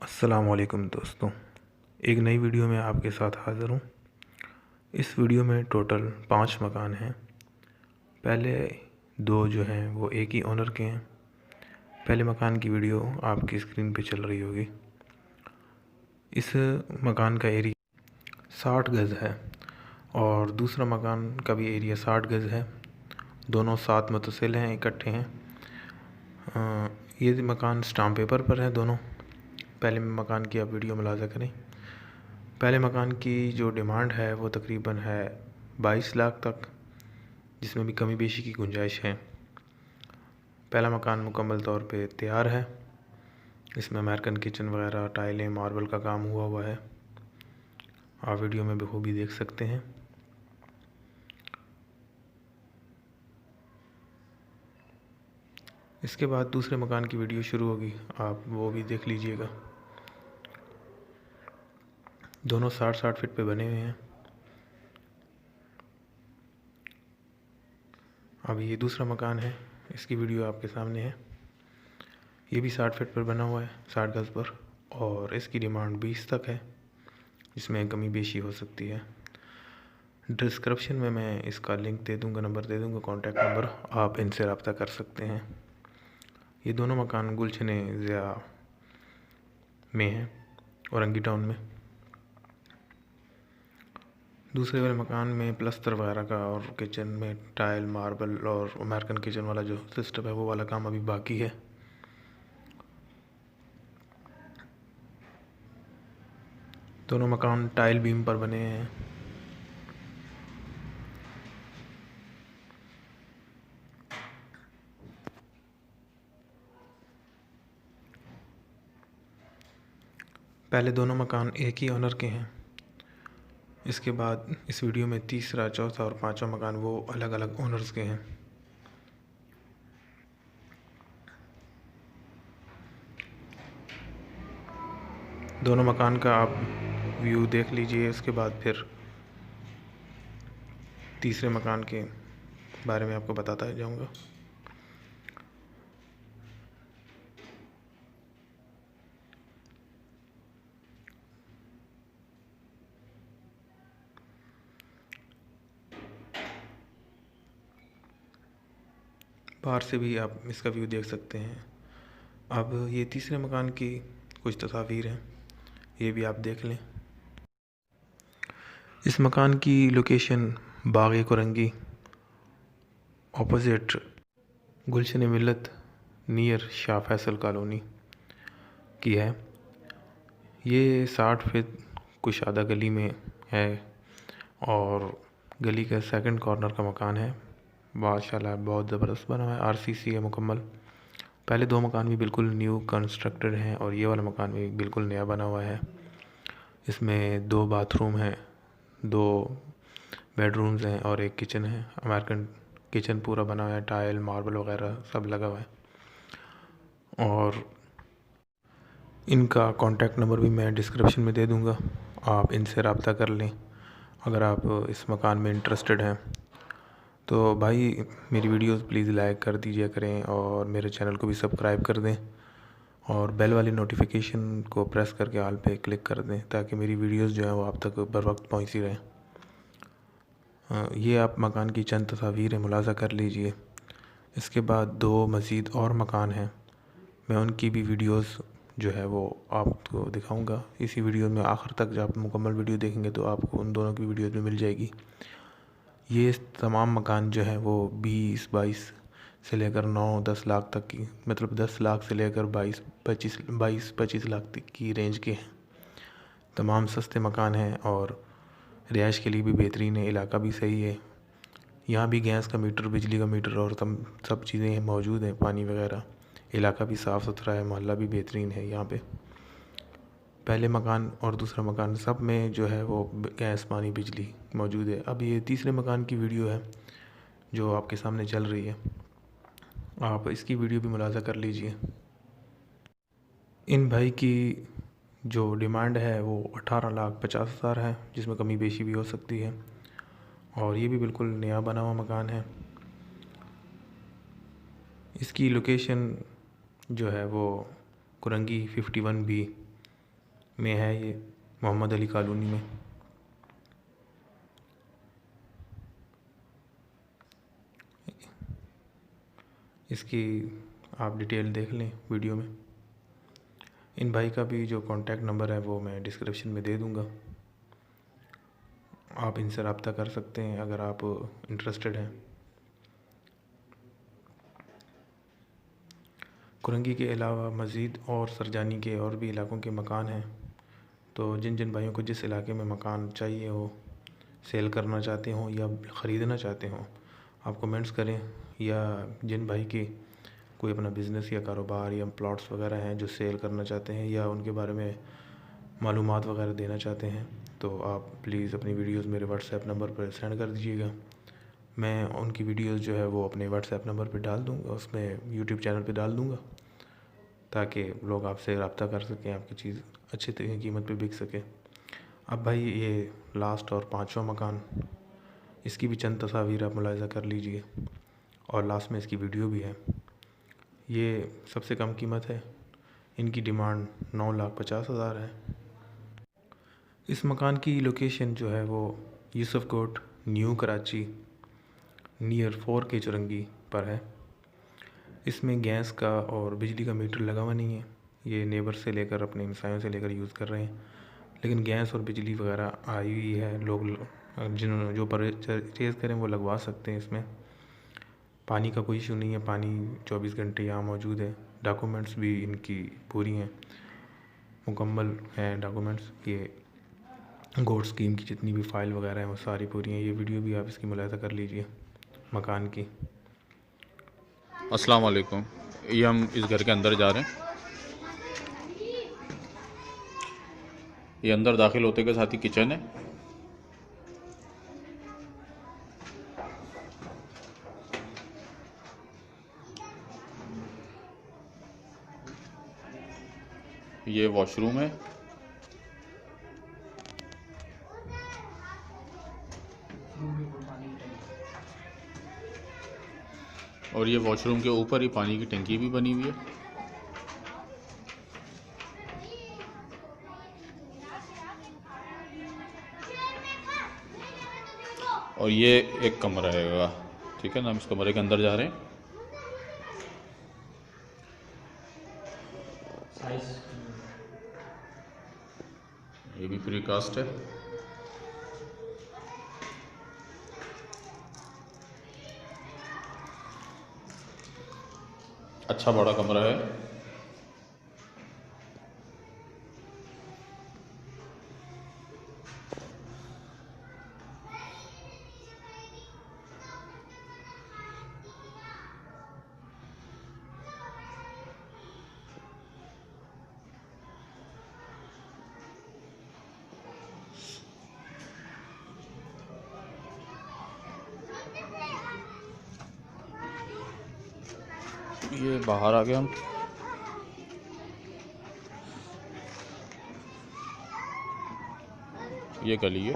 अस्सलामुअलैकुम दोस्तों, एक नई वीडियो में आपके साथ हाज़िर हूँ। इस वीडियो में टोटल 5 मकान हैं। पहले 2 जो हैं वो एक ही ओनर के हैं। पहले मकान की वीडियो आपकी स्क्रीन पे चल रही होगी। इस मकान का एरिया 60 गज़ है और दूसरा मकान का भी एरिया 60 गज़ है। दोनों साथ मुतसिल हैं, इकट्ठे हैं। ये मकान स्टाम्प पेपर पर है दोनों। पहले मकान की आप वीडियो मुलाज़ा करें। पहले मकान की जो डिमांड है वो तकरीबन है 22 लाख तक, जिसमें भी कमी बेशी की गुंजाइश है। पहला मकान मुकम्मल तौर पे तैयार है। इसमें अमेरिकन किचन वगैरह, टाइलें, मार्बल का काम हुआ है। आप वीडियो में बखूबी देख सकते हैं। इसके बाद दूसरे मकान की वीडियो शुरू होगी, आप वो भी देख लीजिएगा। दोनों 60-60 फीट पे बने हुए हैं। अब ये दूसरा मकान है, इसकी वीडियो आपके सामने है। ये भी 60 फीट पर बना हुआ है, 60 गज़ पर, और इसकी डिमांड 20 तक है। इसमें कमी बेशी हो सकती है। डिस्क्रिप्शन में मैं इसका लिंक दे दूँगा, नंबर दे दूँगा, कॉन्टैक्ट नंबर, आप इनसे रब्ता कर सकते हैं। ये दोनों मकान गुलशन ज़िया में हैं, औरंगी टाउन में। दूसरे वाले मकान में प्लस्तर वगैरह का और किचन में टाइल, मार्बल और अमेरिकन किचन वाला जो सिस्टम है वो वाला काम अभी बाकी है। दोनों मकान टाइल बीम पर बने हैं। पहले दोनों मकान एक ही ओनर के हैं। इसके बाद इस वीडियो में तीसरा, चौथा और पांचवा मकान वो अलग अलग ओनर्स के हैं। दोनों मकान का आप व्यू देख लीजिए। इसके बाद फिर तीसरे मकान के बारे में आपको बताता जाऊंगा। बाहर से भी आप इसका व्यू देख सकते हैं। अब ये तीसरे मकान की कुछ तस्वीर हैं, ये भी आप देख लें। इस मकान की लोकेशन बाग़ कुरंगी ऑपोजिट गुलशन मिल्लत नियर शाह फैसल कॉलोनी की है। ये 60 फीट कुशादा गली में है और गली का सेकंड कॉर्नर का मकान है। माशाल्लाह बहुत ज़बरदस्त बना हुआ है, आरसीसी है मुकम्मल। पहले 2 मकान भी बिल्कुल न्यू कंस्ट्रक्टेड हैं और ये वाला मकान भी बिल्कुल नया बना हुआ है। इसमें 2 बाथरूम हैं, 2 बेडरूम्स हैं और एक किचन है। अमेरिकन किचन पूरा बना हुआ है, टाइल, मार्बल वगैरह सब लगा हुआ है। और इनका कॉन्टैक्ट नंबर भी मैं डिस्क्रिप्शन में दे दूँगा, आप इनसे रब्ता कर लें अगर आप इस मकान में इंटरेस्टेड हैं। तो भाई मेरी वीडियोस प्लीज़ लाइक कर दीजिए करें और मेरे चैनल को भी सब्सक्राइब कर दें और बेल वाली नोटिफिकेशन को प्रेस करके ऑल पे क्लिक कर दें ताकि मेरी वीडियोस जो हैं वो आप तक बर वक्त पहुँचती रहें। ये आप मकान की चंद तस्वीरें मुलाज़ा कर लीजिए। इसके बाद 2 मज़ीद और मकान हैं, मैं उनकी भी वीडियोस जो है वो आपको दिखाऊंगा इसी वीडियो में। आखिर तक जब आप मुकम्मल वीडियो देखेंगे तो आपको उन दोनों की वीडियोस भी मिल जाएगी। ये तमाम मकान जो है वो 20-22 से लेकर 9-10 लाख तक की, मतलब 10 लाख से लेकर 22-25 लाख तक की रेंज के हैं। तमाम सस्ते मकान हैं और रिहाइश के लिए भी बेहतरीन है। इलाका भी सही है। यहाँ भी गैस का मीटर, बिजली का मीटर और सब चीज़ें मौजूद हैं, पानी वगैरह। इलाका भी साफ़ सुथरा है, मोहल्ला भी बेहतरीन है यहाँ पे। पहले मकान और दूसरा मकान सब में जो है वो गैस, पानी, बिजली मौजूद है। अब ये तीसरे मकान की वीडियो है जो आपके सामने चल रही है, आप इसकी वीडियो भी मुलाज़ा कर लीजिए। इन भाई की जो डिमांड है वो 18,50,000 है, जिसमें कमी बेशी भी हो सकती है। और ये भी बिल्कुल नया बना हुआ मकान है। इसकी लोकेशन जो है वो कुरंगी 51B में है ये, मोहम्मद अली कॉलोनी में। इसकी आप डिटेल देख लें वीडियो में। इन भाई का भी जो कॉन्टैक्ट नंबर है वो मैं डिस्क्रिप्शन में दे दूँगा, आप इनसे रब्ता कर सकते हैं अगर आप इंटरेस्टेड हैं। कुरंगी के अलावा मज़ीद और सरजानी के और भी इलाकों के मकान हैं, तो जिन जिन भाइयों को जिस इलाके में मकान चाहिए हो, सेल करना चाहते हों या ख़रीदना चाहते हों, आप कमेंट्स करें। या जिन भाई की कोई अपना बिज़नेस या कारोबार या प्लॉट्स वगैरह हैं जो सेल करना चाहते हैं या उनके बारे में मालूमात वगैरह देना चाहते हैं, तो आप प्लीज़ अपनी वीडियोज़ मेरे व्हाट्सएप नंबर पर सेंड कर दीजिएगा। मैं उनकी वीडियोज़ जो है वो अपने व्हाट्सएप नंबर पे डाल दूँगा, उसमें यूट्यूब चैनल पे डाल दूँगा, ताकि लोग आपसे रब्ता कर सकें, आपकी चीज़ अच्छी कीमत पे बिक सके। अब भाई ये लास्ट और 5वां मकान, इसकी भी चंद तस्वीर आप मुलाहिज़ा कर लीजिए और लास्ट में इसकी वीडियो भी है। ये सबसे कम कीमत है, इनकी डिमांड 9,50,000 है। इस मकान की लोकेशन जो है वो Yusuf Kot, new Karachi, near 4K Chowrangi पर है। इसमें गैस का और बिजली का मीटर लगा हुआ नहीं है, ये नेबर से लेकर अपने हमसायों से लेकर यूज़ कर रहे हैं, लेकिन गैस और बिजली वगैरह आई हुई है। लोग जिन्होंने जो परचेज़ करें वो लगवा सकते हैं इसमें। पानी का कोई इशू नहीं है, पानी 24 घंटे यहाँ मौजूद है। डॉक्यूमेंट्स भी इनकी पूरी हैं, मुकम्मल हैं डॉक्यूमेंट्स। ये गोल्ड स्कीम की जितनी भी फ़ाइल वगैरह हैं वो सारी पूरी हैं। ये वीडियो भी आप इसकी मुलाहिज़ा कर लीजिए मकान की। अस्सलाम वालेकुम। ये हम इस घर के अंदर जा रहे हैं। ये अंदर दाखिल होते के साथ ही किचन है। ये वॉशरूम है। और ये वॉशरूम के ऊपर ही पानी की टंकी भी बनी हुई है। और ये एक कमरा है, ठीक है ना। हम इस कमरे के अंदर जा रहे हैं। ये भी प्रीकास्ट है। अच्छा बड़ा कमरा है। ये बाहर आ गए हम। ये गली है।